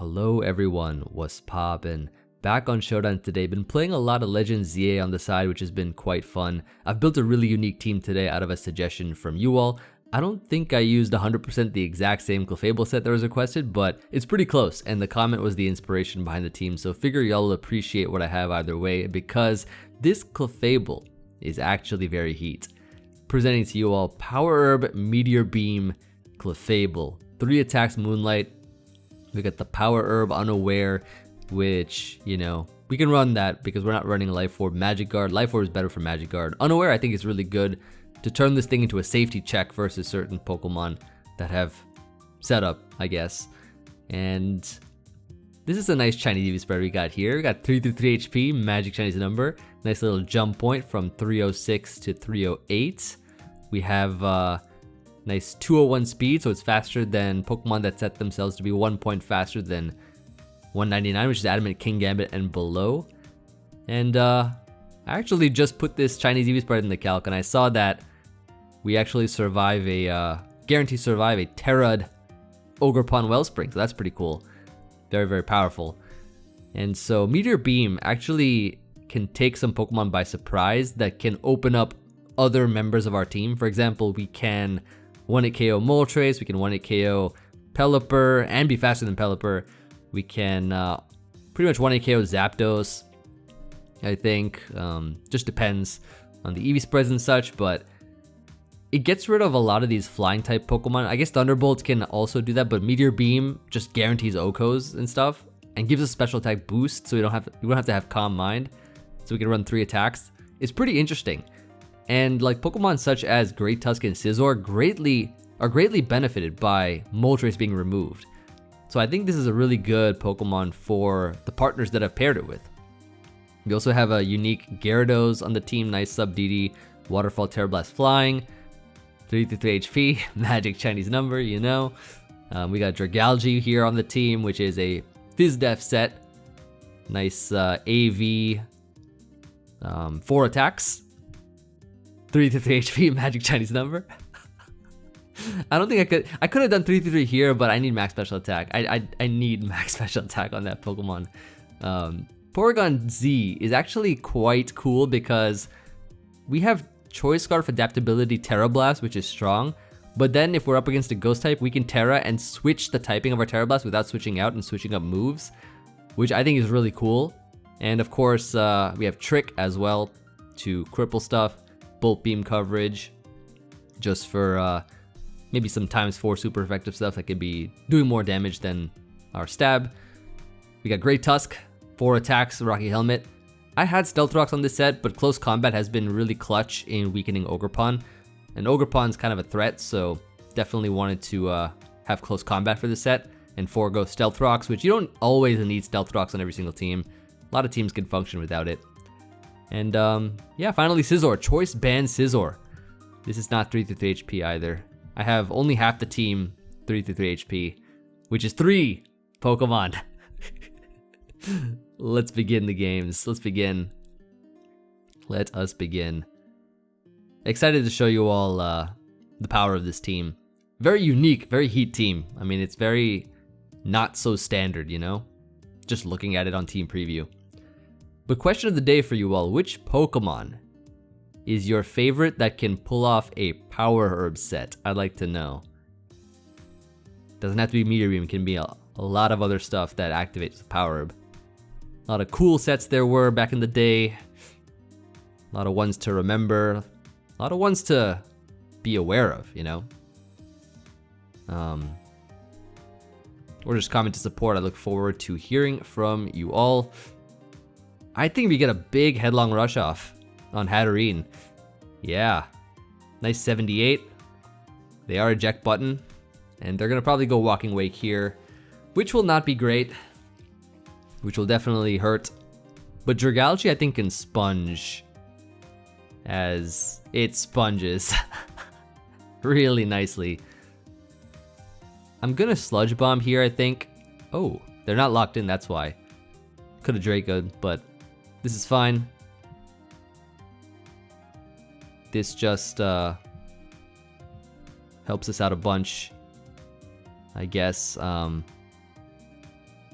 Hello everyone, what's poppin'? Back on Showdown today. Been playing a lot of Legends ZA on the side, which has been quite fun. I've built a really unique team today out of a suggestion from you all. I don't think I used 100% the exact same Clefable set that was requested, but it's pretty close, and the comment was the inspiration behind the team, so figure y'all will appreciate what I have either way, because this Clefable is actually very heat. Presenting to you all Power Herb, Meteor Beam, Clefable. 3 attacks Moonlight. We got the Power Herb Unaware, which, you know, we can run that because we're not running Life Orb. Magic Guard. Life Orb is better for Magic Guard. Unaware I think is really good to turn this thing into a safety check versus certain Pokemon that have setup, I guess. And this is a nice Chinese EV spread we got here. We got 333 HP, Magic Chinese number. Nice little jump point from 306 to 308. We have nice 201 speed, so it's faster than Pokemon that set themselves to be 1 point faster than 199, which is Adamant King Gambit and below. And I actually just put this Chinese EV spread in the calc, and I saw that we actually survive guarantee survive a Tera Ogerpon Wellspring, so that's pretty cool. Very, very powerful. And so Meteor Beam actually can take some Pokemon by surprise that can open up other members of our team. For example, we can 1-hit KO Moltres, we can 1-hit KO Pelipper, and be faster than Pelipper. We can pretty much 1-hit KO Zapdos, I think. Just depends on the EV spreads and such, but it gets rid of a lot of these flying type Pokemon. I guess Thunderbolts can also do that, but Meteor Beam just guarantees Okos and stuff and gives a special attack boost, so we don't have to have Calm Mind, so we can run 3 attacks. It's pretty interesting. And like Pokemon such as Great Tusk and Scizor are greatly benefited by Moltres being removed. So I think this is a really good Pokemon for the partners that I've paired it with. We also have a unique Gyarados on the team, nice sub DD, Waterfall, Terra Blast Flying, 333 HP, Magic Chinese number, you know. We got Dragalge here on the team, which is a Fizdef set. Nice AV, 4 attacks, 333 HP, Magic Chinese number. I don't think I could have done 333 here, but I need max special attack. I need max special attack on that Pokemon. Porygon-Z is actually quite cool because we have Choice Scarf Adaptability Tera Blast, which is strong, but then if we're up against a Ghost type, we can Tera and switch the typing of our Tera Blast without switching out and switching up moves, which I think is really cool. And of course, we have Trick as well to cripple stuff, Bolt Beam coverage, just for maybe some ×4 super effective stuff that could be doing more damage than our stab. We got Great Tusk, 4 attacks, Rocky Helmet. I had Stealth Rocks on this set, but close combat has been really clutch in weakening Ogerpon. And Ogerpon's kind of a threat, so definitely wanted to have close combat for this set and forego Stealth Rocks, which you don't always need Stealth Rocks on every single team. A lot of teams can function without it. And yeah, finally Scizor, Choice Band Scizor. This is not 333 HP either. I have only half the team 333 HP, which is 3 Pokemon. Let's begin the games. Let's begin. Let us begin. Excited to show you all the power of this team. Very unique, very heat team. I mean, it's very not so standard, you know? Just looking at it on Team Preview. But question of the day for you all, which Pokemon is your favorite that can pull off a Power Herb set? I'd like to know. Doesn't have to be Meteor Beam, it can be a lot of other stuff that activates the Power Herb. A lot of cool sets there were back in the day. A lot of ones to remember. A lot of ones to be aware of, you know? Or just comment to support. I look forward to hearing from you all. I think we get a big Headlong Rush off on Hatterene. Yeah. Nice 78. They are eject button. And they're going to probably go Walking Wake here, which will not be great. Which will definitely hurt. But Dragalge, I think, can sponge as it sponges really nicely. I'm gonna Sludge Bomb here, I think. Oh, they're not locked in, that's why. Could have Draco'd, but this is fine. This just helps us out a bunch, I guess.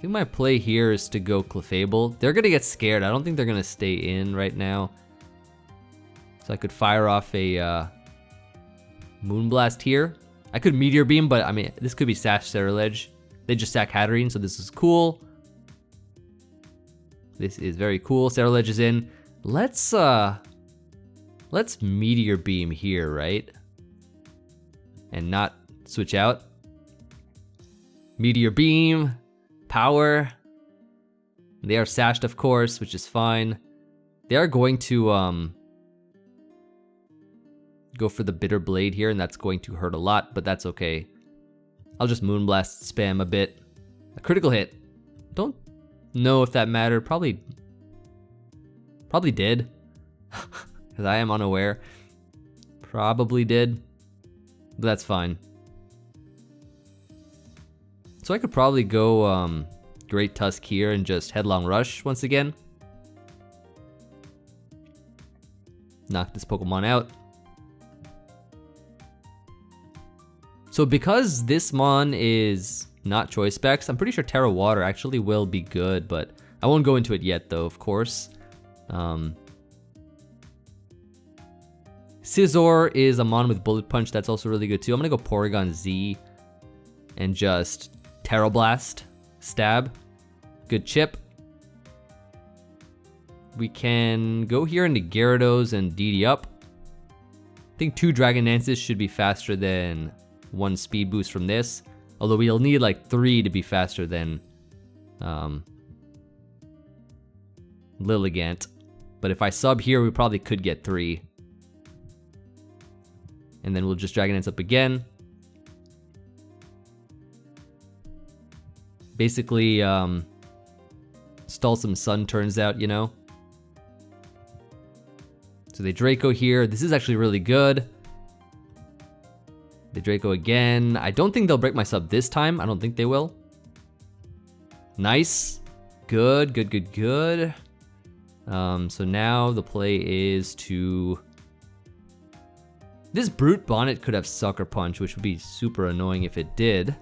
I think my play here is to go Clefable. They're gonna get scared. I don't think they're gonna stay in right now. So I could fire off a Moonblast here. I could Meteor Beam, but I mean, this could be Sash Cerulege. They just sack Hatterene, so this is cool. This is very cool. Cerulege is in. Let's Meteor Beam here, right? And not switch out. Meteor Beam, power. They are sashed, of course, which is fine. They are going to go for the Bitter Blade here, and that's going to hurt a lot, but that's okay. I'll just Moonblast spam a bit. A critical hit. Don't know if that mattered. Probably did. Because I am unaware. Probably did. But that's fine. So I could probably go Great Tusk here and just Headlong Rush once again. Knock this Pokemon out. So because this Mon is not Choice Specs, I'm pretty sure Tera Water actually will be good, but I won't go into it yet though, of course. Scizor is a Mon with Bullet Punch, that's also really good too. I'm gonna go Porygon-Z and just Tera Blast, stab, good chip. We can go here into Gyarados and DD up. I think 2 Dragon Dances should be faster than 1 speed boost from this, although we'll need like 3 to be faster than Lilligant. But if I sub here, we probably could get 3. And then we'll just Dragon Dance up again. Basically, stall some Sun turns out, you know? So they Draco here. This is actually really good. They Draco again. I don't think they'll break my sub this time. I don't think they will. Nice. Good, good, good, good. So now the play is to... This Brute Bonnet could have Sucker Punch, which would be super annoying if it did.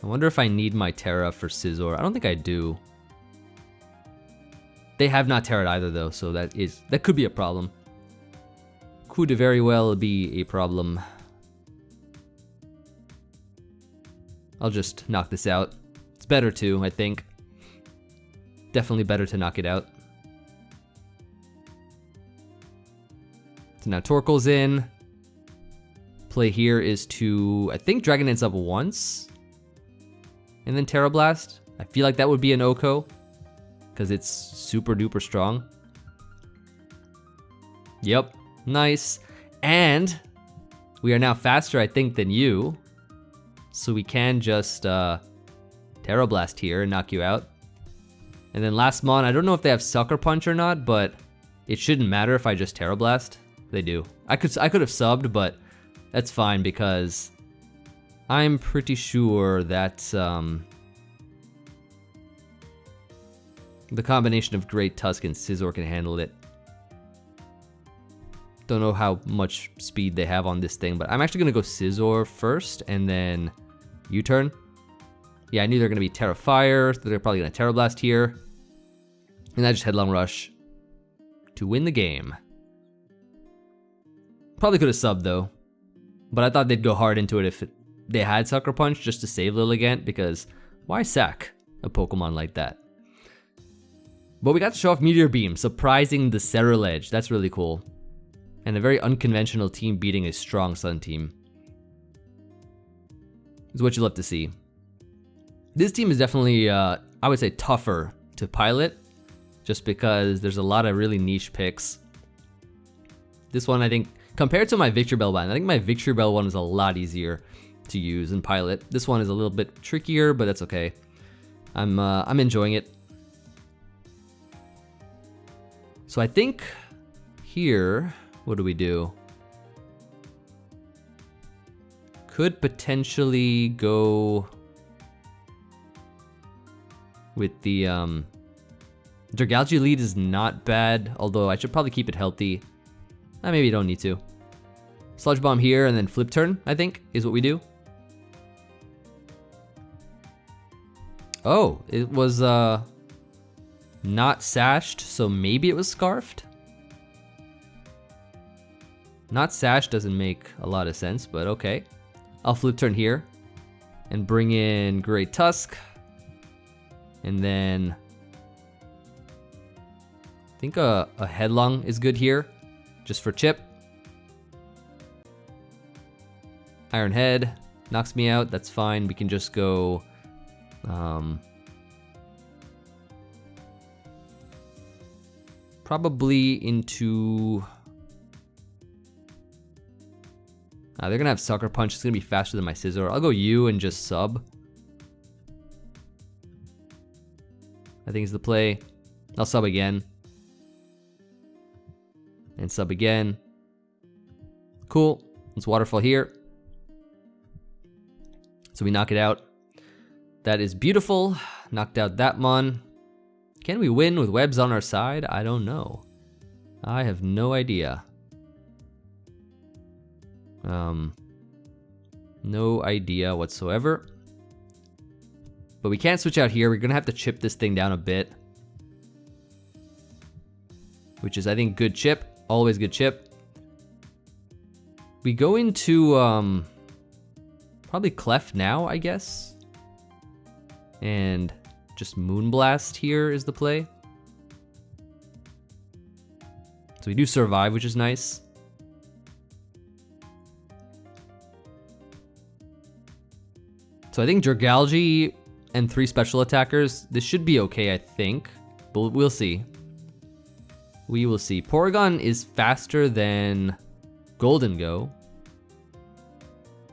I wonder if I need my Tera for Scizor. I don't think I do. They have not Terra'd either though, so that could be a problem. Could very well be a problem. I'll just knock this out. It's better to, I think. Definitely better to knock it out. So now Torkoal's in. Play here is to, I think, Dragon Dance up once. And then Tera Blast. I feel like that would be an Oko, because it's super duper strong. Yep, nice. And we are now faster, I think, than you. So we can just Tera Blast here and knock you out. And then last Mon, I don't know if they have Sucker Punch or not, but it shouldn't matter if I just Tera Blast. They do. I could have subbed, but that's fine because I'm pretty sure that the combination of Great Tusk and Scizor can handle it. Don't know how much speed they have on this thing, but I'm actually gonna go Scizor first and then U-turn. Yeah, I knew they're gonna be Tera Fire, so they're probably gonna Tera Blast here. And I just Headlong Rush to win the game. Probably could have subbed though, but I thought they'd go hard into it if they had Sucker Punch just to save Lilligant, because why sack a Pokemon like that? But we got to show off Meteor Beam, surprising the Cerulege. That's really cool. And a very unconventional team beating a strong Sun team. Is what you love to see. This team is definitely, I would say, tougher to pilot, just because there's a lot of really niche picks. This one, I think, compared to my Victreebel one, I think my Victreebel one is a lot easier to use and pilot. This one is a little bit trickier, but that's okay. I'm enjoying it. So I think here, what do we do? Could potentially go with the Dragalge lead is not bad, although I should probably keep it healthy. Maybe you don't need to. Sludge Bomb here and then Flip Turn, I think, is what we do. Oh, it was not sashed, so maybe it was scarfed? Not sashed doesn't make a lot of sense, but okay. I'll Flip Turn here and bring in Great Tusk. And then I think a Headlong is good here, just for chip. Iron Head knocks me out, that's fine. We can just go probably into... they're gonna have Sucker Punch, it's gonna be faster than my Scizor. I'll go U and just sub. I think is the play. I'll sub again. And sub again. Cool, let's Waterfall here. So we knock it out. That is beautiful. Knocked out that mon. Can we win with webs on our side? I don't know. I have no idea. No idea whatsoever. But we can't switch out here. We're gonna have to chip this thing down a bit. Which is, I think, good chip. Always good chip. We go into probably cLef't now, I guess. And just Moonblast here is the play. So we do survive, which is nice. So I think Dragalge and 3 special attackers, this should be okay, I think. But we'll see. We will see. Porygon is faster than Golden Go.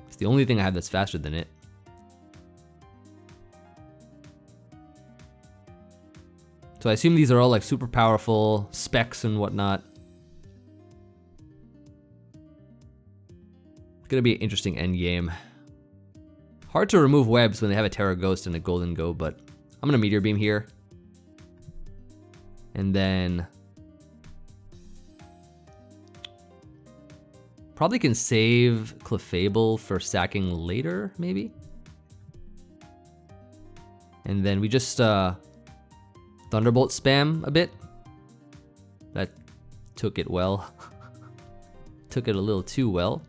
It's the only thing I have that's faster than it. So I assume these are all like super powerful specs and whatnot. It's gonna be an interesting end game. Hard to remove webs when they have a Tera Ghost and a Golden Go, but I'm gonna Meteor Beam here. And then probably can save Clefable for sacking later, maybe? And then we just Thunderbolt spam a bit. That took it well. Took it a little too well.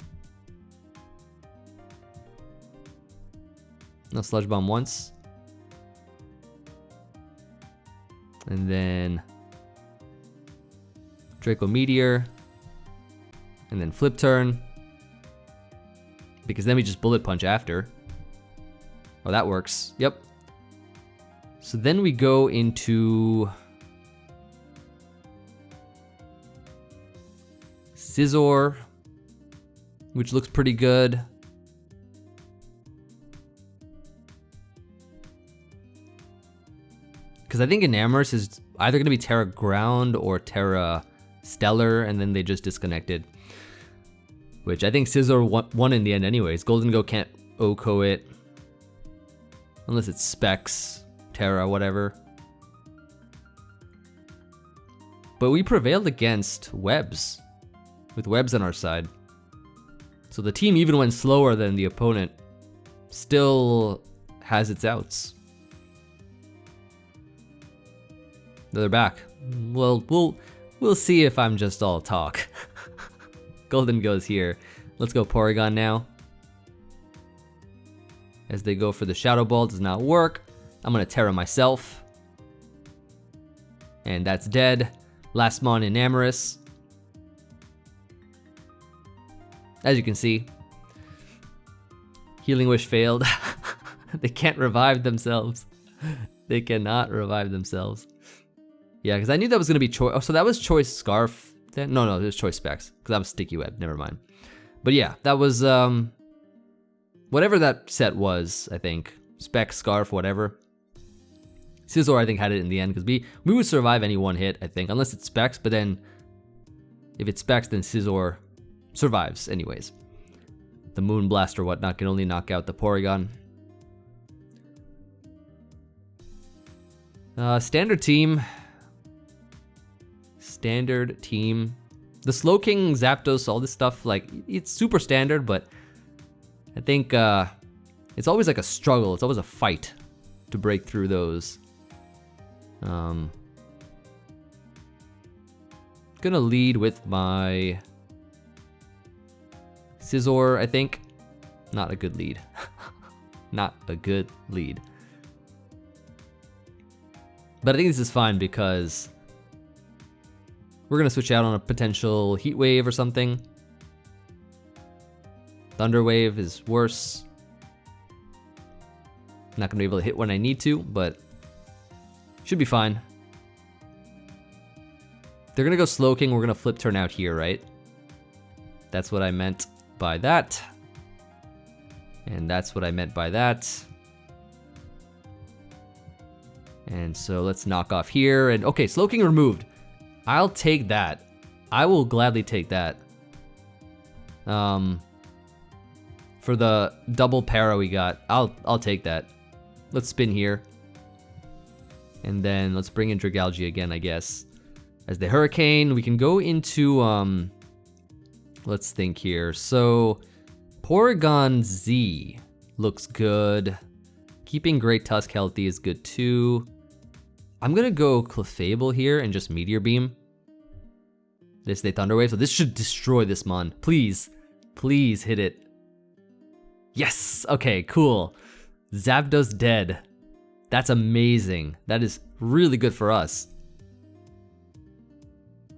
No Sludge Bomb once. And then Draco Meteor. And then Flip Turn. Because then we just Bullet Punch after. Oh, that works. Yep. So then we go into Scizor, which looks pretty good. Because I think Enamorus is either going to be Tera Ground or Tera Stellar, and then they just disconnected. Which I think Scizor won in the end anyways. Golden Go can't OHKO it. Unless it's Specs, Tera, whatever. But we prevailed against webs. With webs on our side. So the team even went slower than the opponent. Still has its outs. They're back. Well, we'll see if I'm just all talk. Golden goes here. Let's go Porygon now. As they go for the Shadow Ball, does not work. I'm gonna Tera myself. And that's dead. Last mon Enamorus. As you can see, Healing Wish failed. They can't revive themselves. They cannot revive themselves. Yeah, because I knew that was going to be Choice. Oh, so that was Choice Scarf then? No, it was Choice Specs. Because that was Sticky Web. Never mind. But yeah, that was whatever that set was, I think. Spec, Scarf, whatever. Scizor, I think, had it in the end. Because we would survive any one hit, I think. Unless it's Specs. But then, if it's Specs, then Scizor survives anyways. The Moonblast or whatnot can only knock out the Porygon. Standard team. The Slowking, Zapdos, all this stuff, like, it's super standard, but I think it's always like a struggle. It's always a fight to break through those. Gonna lead with my Scizor, I think. Not a good lead. Not a good lead. But I think this is fine because we're gonna switch out on a potential Heat Wave or something. Thunder Wave is worse. Not gonna be able to hit when I need to, but should be fine. They're gonna go Slowking, we're gonna flip turn out here, right? That's what I meant by that. And that's what I meant by that. And so let's knock off here, and okay, Slowking removed. I'll take that. I will gladly take that. For the double para we got, I'll take that. Let's spin here. And then let's bring in Dragalge again, I guess. As the Hurricane, we can go into, let's think here. So, Porygon-Z looks good. Keeping Great Tusk healthy is good too. I'm gonna go Clefable here and just Meteor Beam. This they Thunder Wave, so this should destroy this mon. Please, please hit it. Yes, okay, cool. Zapdos dead. That's amazing. That is really good for us.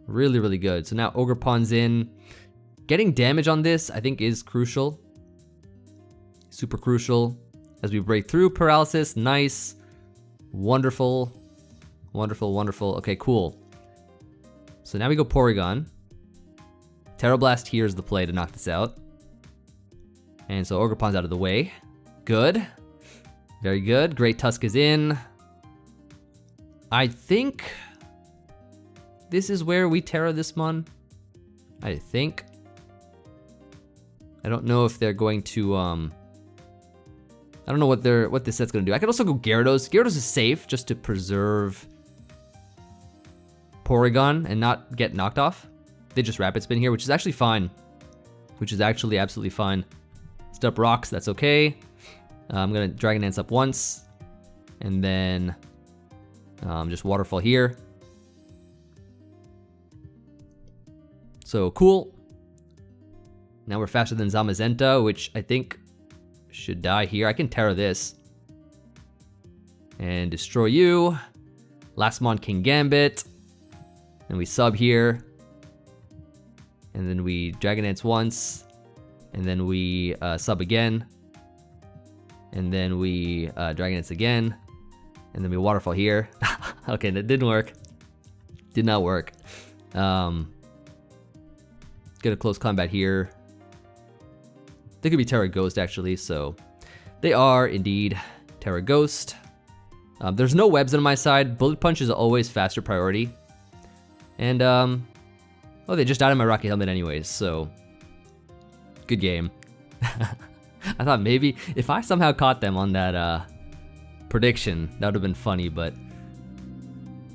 Really, really good. So now Ogerpon's in. Getting damage on this, I think, is crucial. Super crucial. As we break through Paralysis, nice. Wonderful. Wonderful, wonderful. Okay, cool. So now we go Porygon. Tera Blast here is the play to knock this out. And so Ogerpon's out of the way. Good. Very good. Great Tusk is in. I think this is where we Tera this mon. I think. I don't know if they're going to I don't know what this set's gonna do. I could also go Gyarados. Gyarados is safe just to preserve Porygon and not get knocked off. They just Rapid Spin here, which is actually fine. Which is actually absolutely fine. Step Rocks, that's okay. I'm gonna Dragon Dance up once. And then just Waterfall here. So cool. Now we're faster than Zamazenta, which I think should die here. I can Tera this. And destroy you. Last mon King Gambit. And we sub here. And then we Dragon Dance once. And then we sub again. And then we Dragon Dance again. And then we Waterfall here. Okay, that didn't work. Did not work. Get a close combat here. They could be Tera Ghost actually, so they are indeed Tera Ghost. There's no webs on my side. Bullet Punch is always faster priority. And oh, they just died on my Rocky Helmet anyways, so good game. I thought maybe if I somehow caught them on that prediction, that would have been funny, but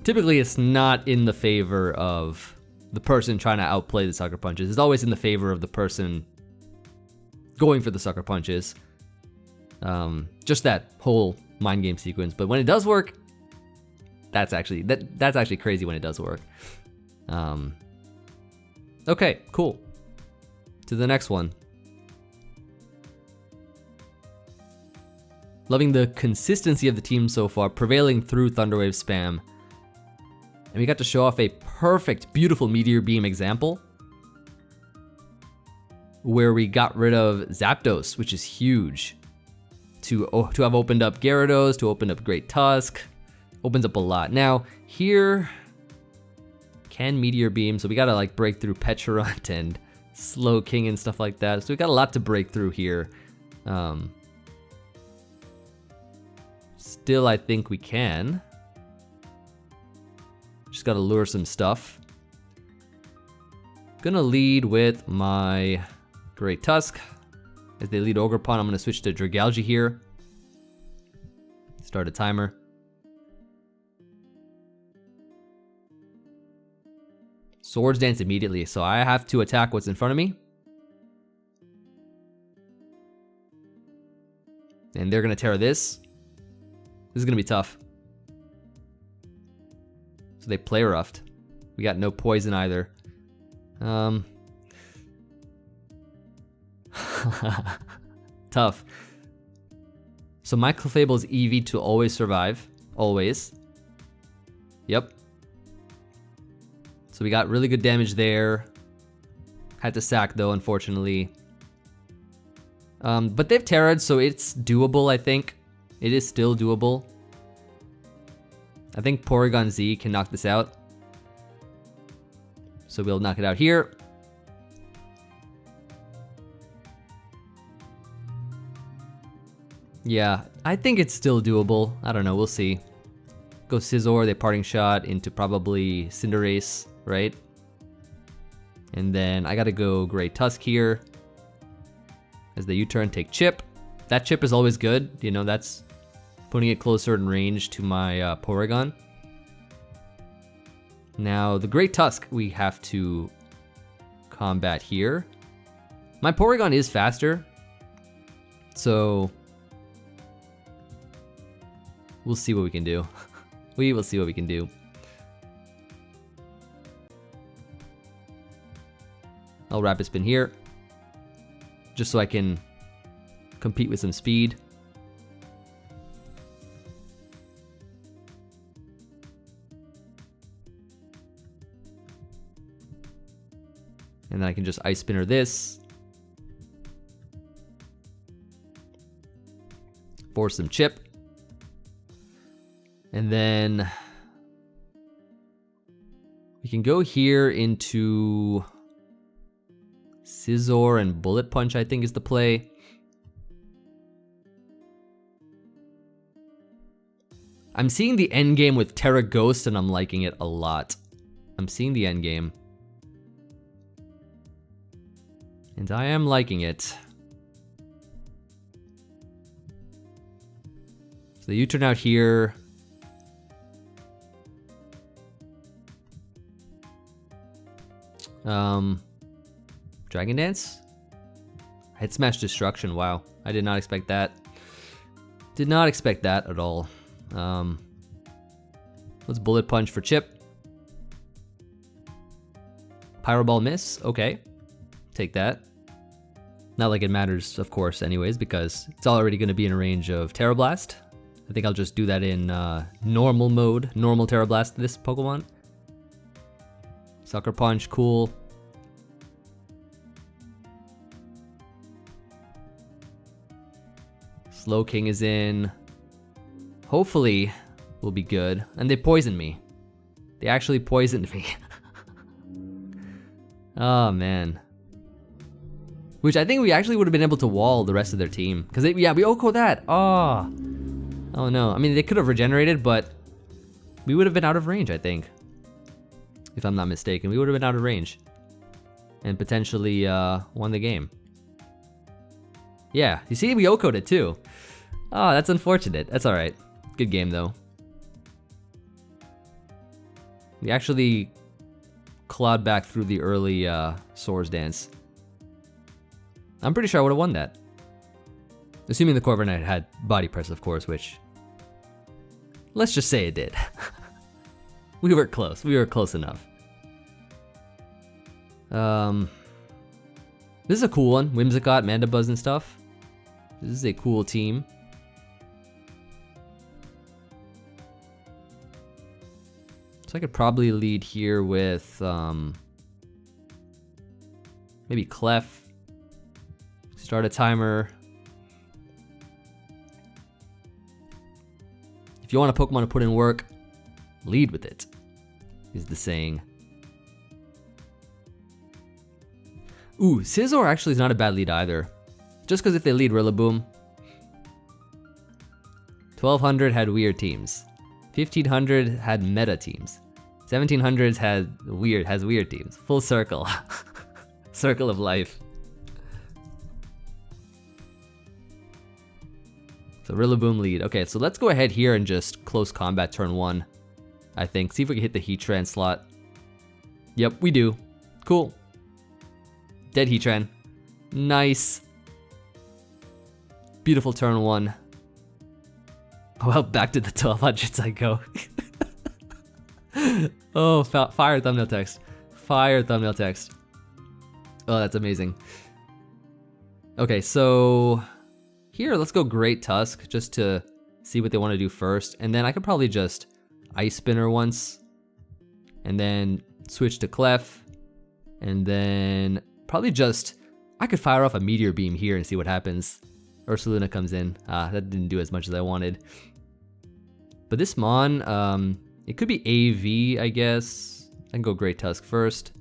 typically it's not in the favor of the person trying to outplay the Sucker Punches. It's always in the favor of the person going for the Sucker Punches. Just that whole mind game sequence. But when it does work, that's actually crazy when it does work. Okay, cool. To the next one. Loving the consistency of the team so far, prevailing through Thunderwave spam. And we got to show off a perfect, beautiful Meteor Beam example where we got rid of Zapdos, which is huge. To have opened up Gyarados, to open up Great Tusk, opens up a lot. Now, here, can Meteor Beam, so we gotta like break through Pecharunt and Slowking and stuff like that. So we got a lot to break through here. Still, I think we can. Just gotta lure some stuff. Gonna lead with my Great Tusk. As they lead Ogerpon, I'm gonna switch to Dragalge here. Start a timer. Swords Dance immediately, so I have to attack what's in front of me. And they're gonna Tera this. This is gonna be tough. So they play roughed. We got no poison either. Tough. So my Clefable is Eevee to always survive. Always. Yep. So we got really good damage there. Had to sack though, unfortunately. But they've Tera'd, so it's doable, I think. It is still doable. I think Porygon-Z can knock this out. So we'll knock it out here. Yeah, I think it's still doable. I don't know, we'll see. Go Scizor, they parting shot into probably Cinderace, right? And then I gotta go Great Tusk here. As the U-turn, take Chip. That Chip is always good, you know, that's putting it closer in range to my Porygon. Now, the Great Tusk we have to combat here. My Porygon is faster, so we'll see what we can do. We will see what we can do. I'll Rapid Spin here, just so I can compete with some speed. And then I can just Ice Spinner this. Force some Chip. And then we can go here into Scizor and Bullet Punch, I think is the play. I'm seeing the end game with Tera Ghost and I'm liking it a lot. I'm seeing the end game. And I am liking it. So the U-turn out here. Dragon Dance? Head Smash Destruction, wow. I did not expect that. Did not expect that at all. Let's Bullet Punch for Chip. Pyro Ball miss, okay. Take that. Not like it matters, of course, anyways, because it's already going to be in range of Tera Blast. I think I'll just do that in normal mode, normal Tera Blast this Pokemon. Sucker Punch, cool. Slow King is in. Hopefully, will be good. And they poisoned me. They actually poisoned me. Oh, man. Which I think we actually would have been able to wall the rest of their team. Because, yeah, we OHKO that. Oh. Oh, no. I mean, they could have regenerated, but we would have been out of range, I think. If I'm not mistaken. We would have been out of range. And potentially won the game. Yeah, you see, we OHKO'd it too. Oh, that's unfortunate. That's alright. Good game, though. We actually clawed back through the early Swords Dance. I'm pretty sure I would have won that. Assuming the Corviknight had Body Press, of course, which... let's just say it did. We were close. We were close enough. This is a cool one. Whimsicott, Mandibuzz and stuff. This is a cool team. So I could probably lead here with maybe cLef't. Start a timer. If you want a Pokemon to put in work, lead with it, is the saying. Ooh, Scizor actually is not a bad lead either. Just because if they lead Rillaboom. 1200 had weird teams. 1500 had meta teams. 1700s has weird teams. Full circle. Circle of life. So Rillaboom lead. Okay, so let's go ahead here and just close combat turn 1. I think. See if we can hit the Heatran slot. Yep, we do. Cool. Dead Heatran. Nice. Beautiful turn 1. Well, back to the 1200s I go. Oh, fire thumbnail text. Fire thumbnail text. Oh, that's amazing. Okay, so here, let's go Great Tusk just to see what they want to do first. And then I could probably just Ice Spinner once. And then switch to cLef't. And then probably just, I could fire off a Meteor Beam here and see what happens. Ursaluna comes in. That didn't do as much as I wanted. But this Mon, it could be AV, I guess. I can go Great Tusk first.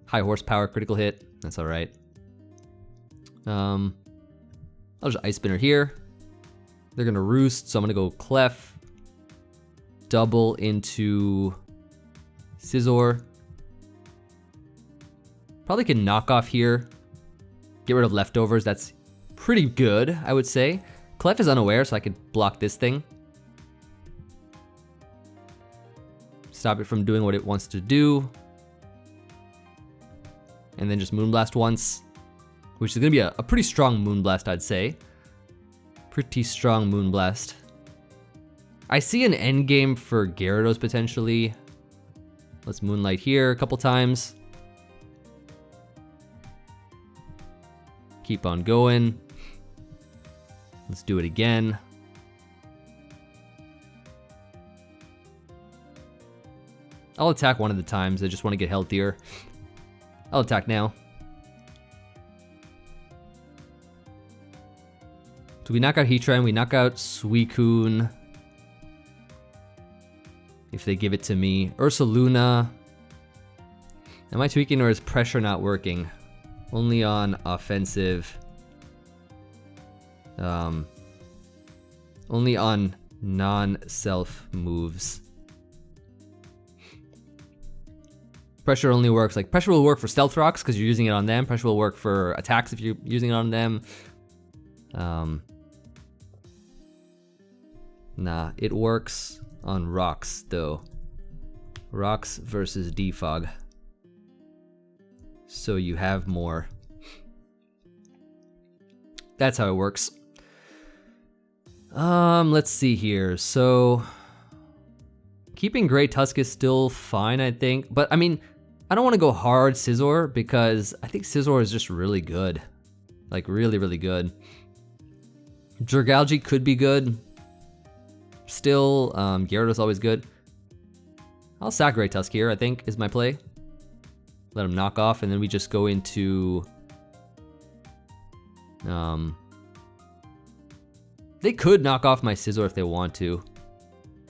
High horsepower, critical hit. That's all right. I'll just Ice Spinner here. They're gonna roost, so I'm gonna go cLef't. Double into Scizor. Probably can knock off here. Get rid of leftovers. That's pretty good, I would say. cLef't is unaware, so I could block this thing. Stop it from doing what it wants to do. And then just Moonblast once, which is gonna be a pretty strong Moonblast, I'd say. Pretty strong Moonblast. I see an endgame for Gyarados potentially. Let's Moonlight here a couple times. Keep on going. Let's do it again. I'll attack one of the times. I just want to get healthier. I'll attack now. So we knock out Heatran, we knock out Suicune. If they give it to me. Ursaluna. Am I tweaking or is pressure not working? Only on offensive. Only on non-self moves. Pressure only works, like pressure will work for stealth rocks because you're using it on them. Pressure will work for attacks if you're using it on them. Nah, it works on rocks though. Rocks versus defog. So you have more. That's how it works. Let's see here. So keeping Great Tusk is still fine, I think. But I mean, I don't want to go hard Scizor because I think Scizor is just really good. Like really, really good. Dragalge could be good. Still, Gyarados always good. I'll sack Great Tusk here, I think, is my play. Let him knock off, and then we just go into... They could knock off my Scizor if they want to.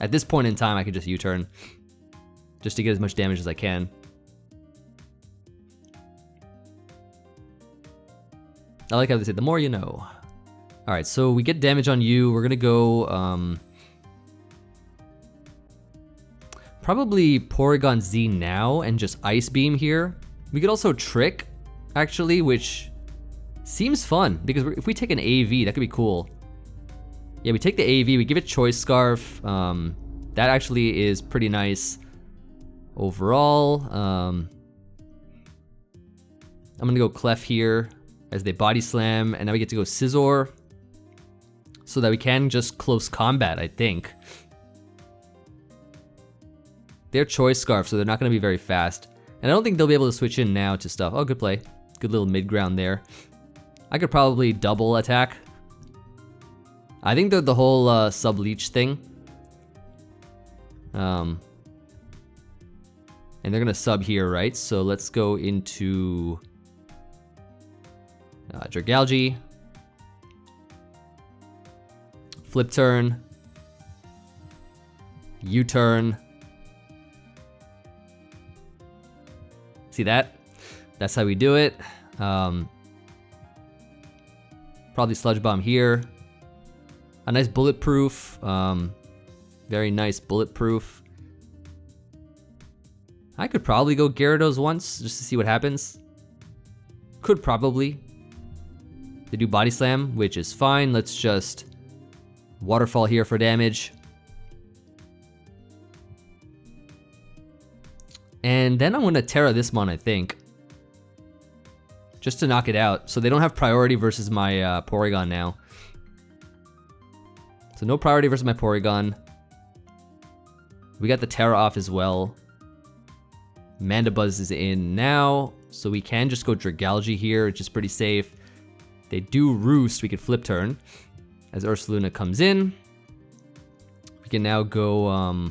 At this point in time, I could just U-turn. Just to get as much damage as I can. I like how they say, the more you know. Alright, so we get damage on you. We're gonna go, probably Porygon-Z now and just Ice Beam here. We could also Trick, actually, which seems fun, because if we take an AV, that could be cool. Yeah, we take the AV, we give it Choice Scarf. That actually is pretty nice overall. I'm gonna go cLef't here as they Body Slam, and now we get to go Scizor, so that we can just close combat, I think. They're Choice Scarf, so they're not gonna be very fast. And I don't think they'll be able to switch in now to stuff. Oh, good play. Good little mid-ground there. I could probably double attack. I think the whole sub-leech thing. And they're gonna sub here, right? So let's go into Dragalge. Flip turn. U-turn. See that? That's how we do it. Probably Sludge Bomb here. A nice bulletproof. Very nice bulletproof. I could probably go Gyarados once just to see what happens. Could probably. They do Body Slam, which is fine. Let's just Waterfall here for damage. And then I'm gonna Tera this mon, I think. Just to knock it out. So they don't have priority versus my Porygon now. So no priority versus my Porygon. We got the Tera off as well. Mandibuzz is in now. So we can just go Dragalge here, which is pretty safe. They do Roost, we could flip turn. As Ursaluna comes in. We can now go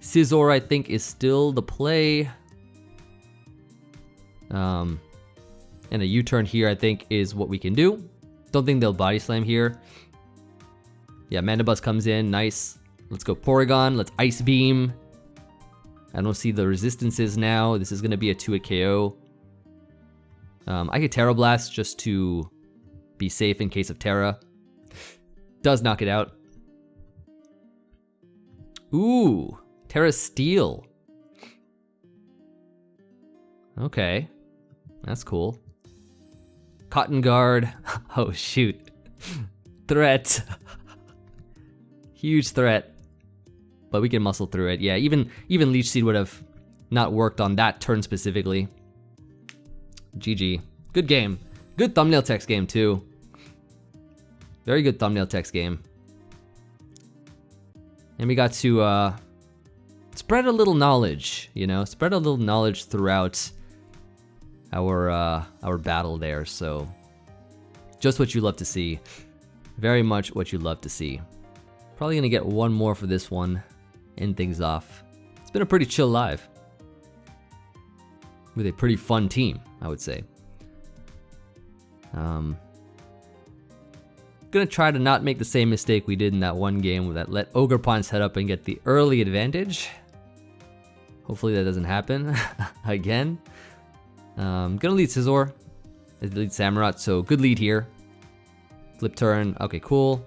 Scizor, I think, is still the play. And a U-turn here, I think, is what we can do. Don't think they'll body slam here. Yeah, Mandibuzz comes in, nice. Let's go Porygon, let's Ice Beam. I don't see the resistances now. This is gonna be a 2-hit KO. I could Tera Blast just to be safe in case of Tera. Does knock it out. Ooh, Tera Steel. Okay, that's cool. Cotton Guard. Oh shoot. Threat. Huge threat. But we can muscle through it. Yeah, even Leech Seed would have not worked on that turn specifically. GG. Good game. Good thumbnail text game too. Very good thumbnail text game. And we got to spread a little knowledge, you know, spread a little knowledge throughout our battle there. So just what you love to see. Very much what you love to see. Probably gonna get one more for this one. End things off. It's been a pretty chill live. With a pretty fun team, I would say. Gonna try to not make the same mistake we did in that one game that let Ogerpon's head up and get the early advantage. Hopefully that doesn't happen again. Gonna lead Scizor. Lead Samurott, so good lead here. Flip turn, okay, cool.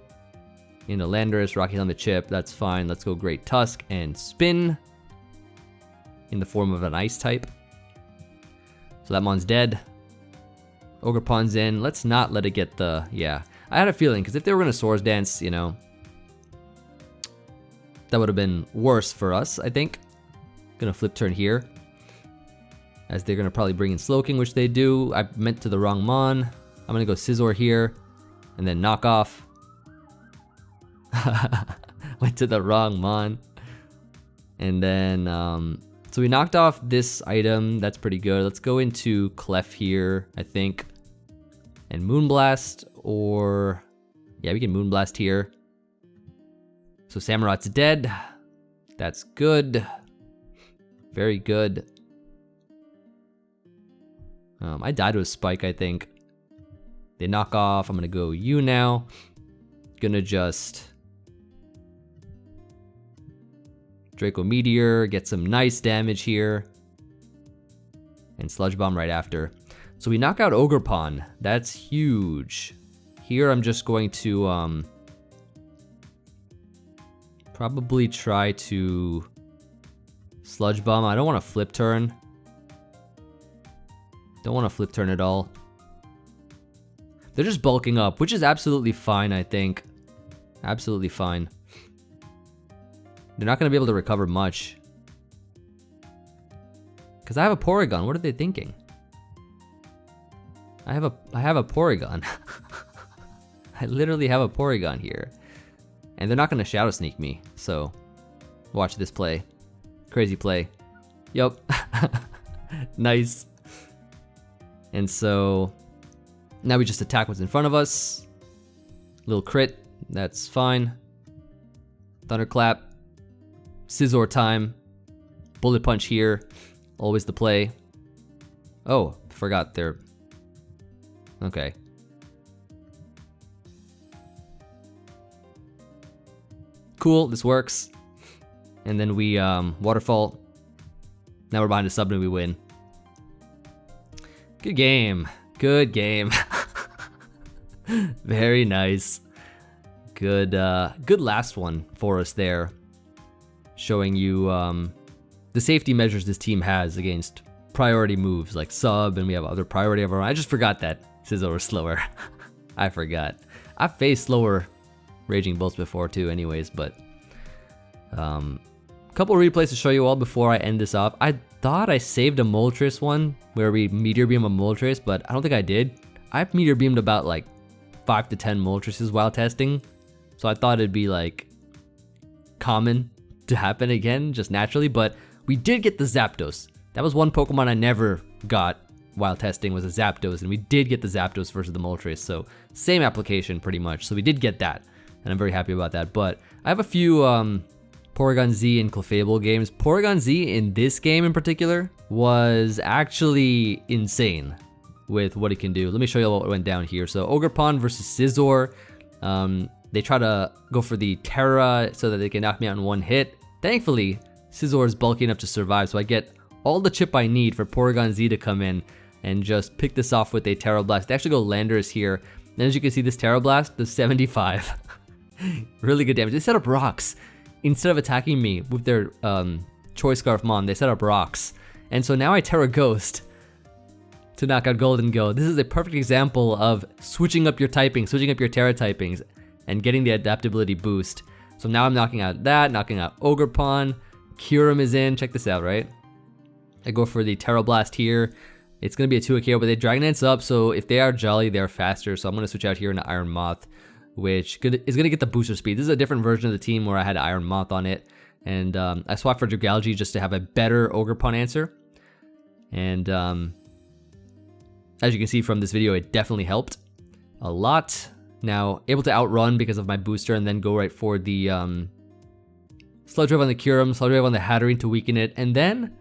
Into Landorus, Rocky Helmet Chip, that's fine. Let's go Great Tusk and Spin. In the form of an Ice type. So that mon's dead. Ogerpon's in. Let's not let it get the... Yeah. I had a feeling, because if they were going to Swords Dance, you know... That would have been worse for us, I think. Gonna flip turn here. As they're going to probably bring in Slowking, which they do. I meant to the wrong mon. I'm going to go Scizor here. And then knock off. Went to the wrong mon. And then... So we knocked off this item, that's pretty good. Let's go into cLef't here, I think. And Moonblast, or... Yeah, we can Moonblast here. So Samurott's dead. That's good. Very good. I died to a Spike, I think. They knock off, I'm gonna go U now. Gonna just... Draco Meteor, get some nice damage here. And Sludge Bomb right after. So we knock out Ogerpon. That's huge. Here I'm just going to probably try to Sludge Bomb. I don't want to flip turn. Don't want to flip turn at all. They're just bulking up, which is absolutely fine, I think. Absolutely fine. They're not going to be able to recover much. Because I have a Porygon. What are they thinking? I have a Porygon. I literally have a Porygon here. And they're not going to Shadow Sneak me. So, watch this play. Crazy play. Yup. Nice. And so, now we just attack what's in front of us. Little crit. That's fine. Thunderclap. Scizor time. Bullet Punch here. Always the play. Oh, forgot they're... Okay. Cool, this works. And then we Waterfall. Now we're behind a sub and we win. Good game. Good game. Very nice. Good good last one for us there. Showing you the safety measures this team has against priority moves like sub, and we have other priority of our own. I just forgot that Scizor was slower. I forgot. I've faced slower Raging Bolts before too anyways, but Couple replays to show you all before I end this off. I thought I saved a Moltres one where we Meteor Beam a Moltres, but I don't think I did. I've Meteor Beamed about like 5 to 10 Moltreses while testing, so I thought it'd be like common to happen again just naturally, but we did get the Zapdos. That was one Pokemon I never got while testing, was a Zapdos, and we did get the Zapdos versus the Moltres, so same application pretty much, so we did get that, and I'm very happy about that. But I have a few Porygon-Z and Clefable games. Porygon-Z in this game in particular was actually insane with what it can do. Let me show you what went down here. So Ogerpon versus Scizor. They try to go for the Tera so that they can knock me out in one hit. Thankfully, Scizor is bulky enough to survive, so I get all the chip I need for Porygon-Z to come in and just pick this off with a Tera Blast. They actually go Landorus here. And as you can see, this Tera Blast does 75. Really good damage. They set up rocks. Instead of attacking me with their Choice Scarf Mon, they set up rocks. And so now I Tera Ghost to knock out Golden Go. This is a perfect example of switching up your typing, switching up your Tera typings, and getting the adaptability boost. So now I'm knocking out that, knocking out Ogerpon. Kyurem is in. Check this out, right? I go for the Tera Blast here. It's going to be a 2 KO, but they Dragonite's up, so if they are Jolly, they're faster. So I'm going to switch out here into Iron Moth, which is going to get the booster speed. This is a different version of the team where I had Iron Moth on it. And I swapped for Dragalge just to have a better Ogerpon answer. And as you can see from this video, it definitely helped a lot. Now, able to outrun because of my booster and then go right for the Sludge Wave on the Kyurem, Sludge Wave on the Hatterene to weaken it. And then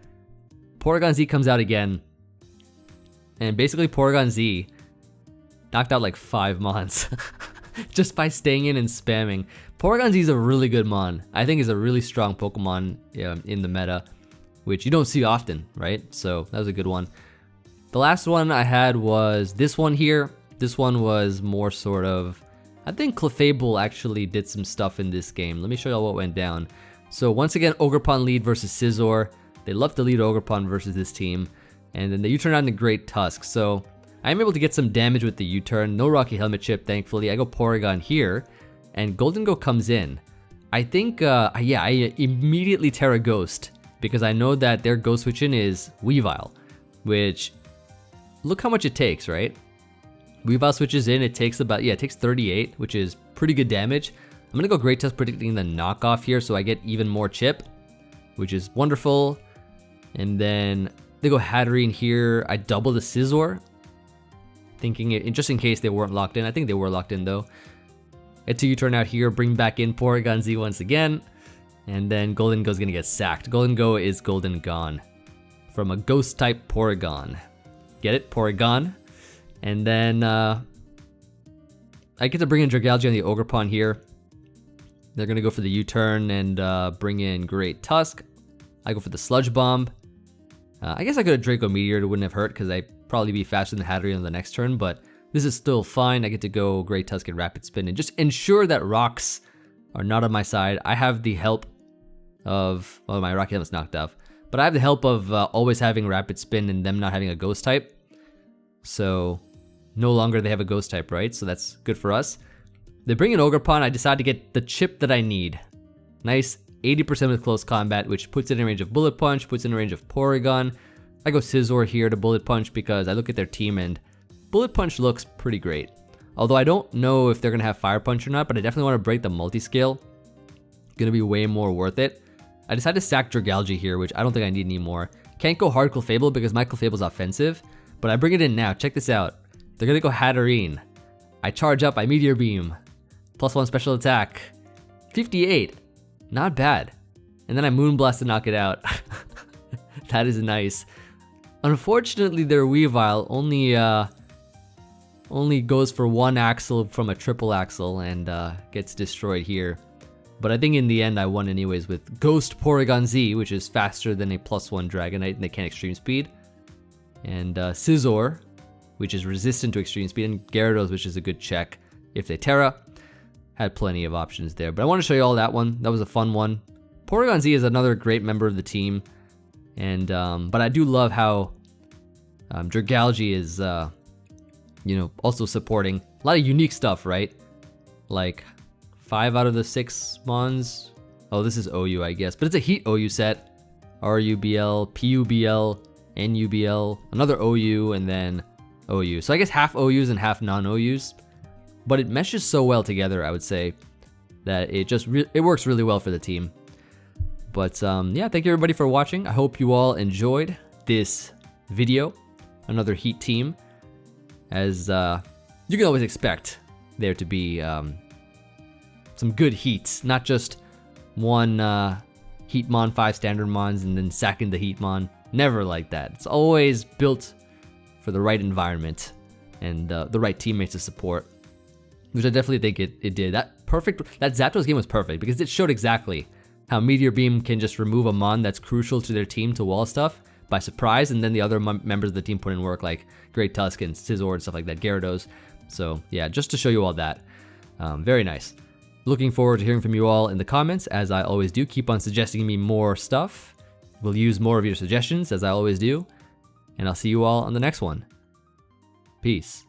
Porygon-Z comes out again. And basically Porygon-Z knocked out like 5 Mons just by staying in and spamming. Porygon-Z is a really good Mon. I think is a really strong Pokemon in the meta, which you don't see often, right? So that was a good one. The last one I had was this one here. This one was more sort of, I think Clefable actually did some stuff in this game. Let me show you what went down. So once again, Ogerpon lead versus Scizor. They love to lead Ogerpon versus this team. And then the U-turn on the Great Tusk. So I'm able to get some damage with the U-turn. No Rocky Helmet chip, thankfully. I go Porygon here, and Golden Go comes in. I think, yeah, I immediately Tera Ghost because I know that their Ghost Switch in is Weavile, which, look how much it takes, right? Weavile switches in, it takes about, yeah, it takes 38, which is pretty good damage. I'm gonna go Great Tusk predicting the knockoff here so I get even more chip, which is wonderful. And then they go Hatterene here. I double the Scizor, thinking it, just in case they weren't locked in. I think they were locked in though. It's a U-turn out here, bring back in Porygon-Z once again, and then Golden Go's gonna get sacked. Golden Go is Golden Gone from a Ghost type Porygon. Get it? Porygon. And then I get to bring in Dragalge on the Ogerpon here. They're gonna go for the U-turn and bring in Great Tusk. I go for the Sludge Bomb. I guess I could have Draco Meteor, it wouldn't have hurt because I'd probably be faster than Hatterene on the next turn, but this is still fine. I get to go Great Tusk and Rapid Spin and just ensure that rocks are not on my side. I have the help of, well, my Rocky Helmet's knocked off, but I have the help of always having Rapid Spin and them not having a Ghost type. So no longer they have a Ghost type, right? So that's good for us. They bring in Ogerpon. I decide to get the chip that I need. Nice 80% with close combat, which puts it in range of Bullet Punch, puts it in range of Porygon. I go Scizor here to Bullet Punch because I look at their team and Bullet Punch looks pretty great. Although I don't know if they're going to have Fire Punch or not, but I definitely want to break the multi-scale. Going to be way more worth it. I decided to sack Dragalge here, which I don't think I need anymore. Can't go hard Clefable because my Clefable's offensive, but I bring it in now. Check this out. They're going to go Hatterene. I charge up, I Meteor Beam. +1 special attack. 58. Not bad. And then I Moonblast to knock it out. That is nice. Unfortunately, their Weavile only goes for 1 axle from a triple axle and gets destroyed here. But I think in the end I won anyways with Ghost Porygon-Z, which is faster than a +1 Dragonite and they can't Extreme Speed. And Scizor, which is resistant to Extreme Speed, and Gyarados, which is a good check if they Tera. Had plenty of options there, but I want to show you all that one. That was a fun one. Porygon-Z is another great member of the team, and but I do love how Dragalge is, you know, also supporting a lot of unique stuff, right? Like 5 out of the 6 Mons Oh, this is OU, I guess. But it's a Heat OU set. RUBL, PUBL, NUBL, another OU, and then OU. So I guess half OUs and half non-OUs. But it meshes so well together, I would say, that it just it works really well for the team. But yeah, thank you everybody for watching. I hope you all enjoyed this video. Another Heat team. As you can always expect there to be some good Heats, not just one Heatmon, 5 standard Mons, and then sacking the Heatmon. Never like that. It's always built for the right environment and the right teammates to support, which I definitely think it did. That Zapdos game was perfect because it showed exactly how Meteor Beam can just remove a Mon that's crucial to their team to wall stuff by surprise, and then the other members of the team put in work, like Great Tusk and Scizor and stuff like that, Gyarados. So yeah, just to show you all that. Very nice. Looking forward to hearing from you all in the comments, as I always do. Keep on suggesting me more stuff. We'll use more of your suggestions, as I always do. And I'll see you all on the next one. Peace.